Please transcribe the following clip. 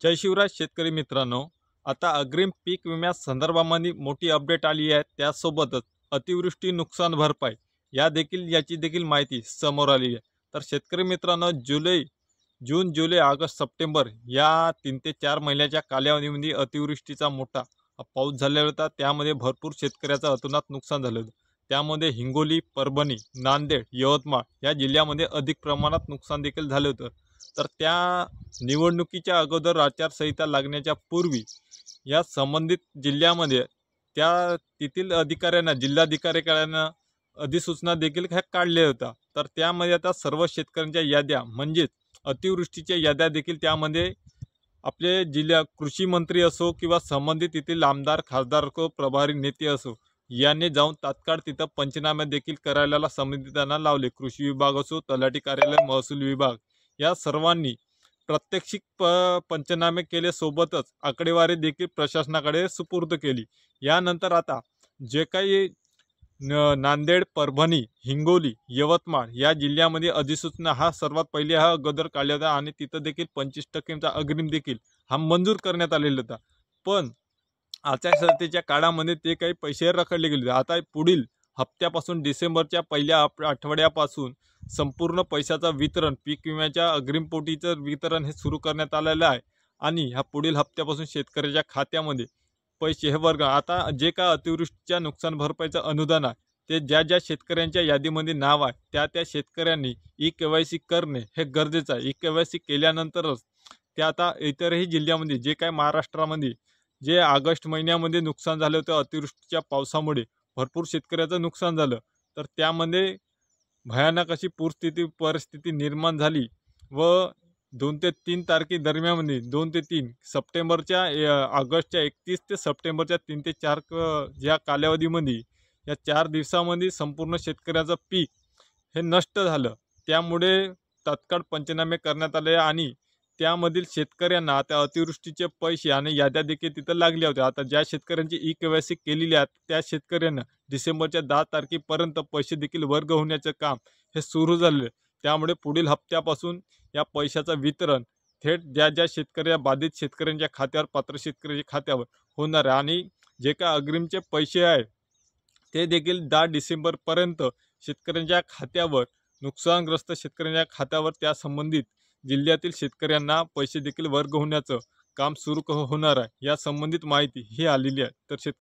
जय शिवराज शेतकरी मित्रांनो, आता अग्रिम पीक विम्या संदर्भामध्ये मोठी अपडेट आली आहे। त्यासोबतच अतिवृष्टी नुकसान भरपाई याची देखील माहिती समोर आली आहे। तर शेतकरी मित्रांनो, जून, जुलै, ऑगस्ट, सप्टेंबर या 3 ते 4 महिन्याच्या कालावधीमध्ये अतिवृष्टीचा मोठा पाऊस झालेला होता। त्यामध्ये भरपूर शेतकऱ्याचं अतोनात नुकसान झालं होतं। त्यामध्ये हिंगोली, परभणी, नांदेड, यवतमाळ या जिल्ह्यामध्ये अधिक प्रमाणात नुकसान देखील झालं होतं। तर त्या निवडणुकीच्या अगोदर आचारसंहिता लागण्याच्या पूर्वी या संबंधित जिल्ह्यामध्ये त्या तेथील अधिकाऱ्यांना, जिल्हाधिकाऱ्यांना अधिसूचना देखील ह्या काढल्या होत्या। तर त्यामध्ये आता सर्व शेतकऱ्यांच्या याद्या म्हणजेच अतिवृष्टीच्या याद्या देखील त्यामध्ये आपले जिल्हा कृषी मंत्री असो किंवा संबंधित तेथील आमदार, खासदार, प्रभारी नेते असो यांनी जाऊन तात्काळ तिथं पंचनामे देखील करायला संबंधितांना लावले। कृषी विभाग असो, तलाठी कार्यालय, महसूल विभाग या सर्वांनी प्रात्यक्षिक पंचनामे केले, सोबतच आकडेवारी देखील प्रशासनाकडे सुपूर्द केली। यानंतर आता जे काही नांदेड, परभणी, हिंगोली, यवतमाळ या जिल्ह्यामध्ये अधिसूचना हा सर्वात पहिले अगोदर काढला होता आणि तिथं देखील 25% अग्रिम देखील हा मंजूर करण्यात आलेला होता। पण आचारसंहितेच्या काळामध्ये ते काही पैसे रखडले गेले। आता पुढील हप्त्यापासून डिसेंबरच्या पहिल्या आठवड्यापासून संपूर्ण पैशाचा वितरण, पीक विम्याच्या अग्रिमपोटीचं वितरण हे सुरू करण्यात आलेलं आहे आणि ह्या पुढील हप्त्यापासून शेतकऱ्याच्या खात्यामध्ये पैसे हे वर्ग आता जे का अतिवृष्टीच्या नुकसान भरपाईचं अनुदान आहे ते ज्या शेतकऱ्यांच्या यादीमध्ये नाव आहे त्या शेतकऱ्यांनी ई-केवायसी करणे हे गरजेचं आहे। ई-केवायसी केल्यानंतरच ते आता इतरही जिल्ह्यामध्ये जे काय महाराष्ट्रामध्ये जे ऑगस्ट महिन्यामध्ये नुकसान झालं होतं अतिवृष्टीच्या पावसामुळे भरपूर शेतकऱ्याचं नुकसान झालं, तर त्यामध्ये भयानक अशी परिस्थिती निर्माण झाली व 2 ते 3 तारखेदरम्यानमध्ये 2 ते 3 सप्टेंबरच्या ऑगस्टच्या 31 ते सप्टेंबरच्या 3 ते 4 या कालावधीमध्ये या 4 दिवसामध्ये संपूर्ण शेतकऱ्याचं पीक हे नष्ट झालं। त्यामुळे तात्काळ पंचनामे करण्यात आले आणि त्यामधील शेतकऱ्यांना आता अतिवृष्टीचे पैसे आणि याद्या देखील तिथं लागल्या होत्या। आता ज्या शेतकऱ्यांची ई-केवायसी केलेली आहे त्या शेतकऱ्यांना डिसेंबरच्या 10 तारखेपर्यंत पैसे देखील वर्ग होण्याचं काम हे सुरू झाले। त्यामुळे पुढील हप्त्यापासून या पैशाचं वितरण थेट ज्या शेतकऱ्या बाधित शेतकऱ्यांच्या खात्यावर, पात्र शेतकऱ्याच्या खात्यावर होणार आहे आणि जे काय अग्रिमचे पैसे आहे ते देखील 10 डिसेंबरपर्यंत शेतकऱ्यांच्या खात्यावर, नुकसानग्रस्त शेतकऱ्यांच्या खात्यावर त्या संबंधित जिल्ह्यातील शेतकऱ्यांना पैसे देखील वर्ग होण्याचं काम सुरू होणार आहे। या संबंधित माहिती ही आलेली आहे। तर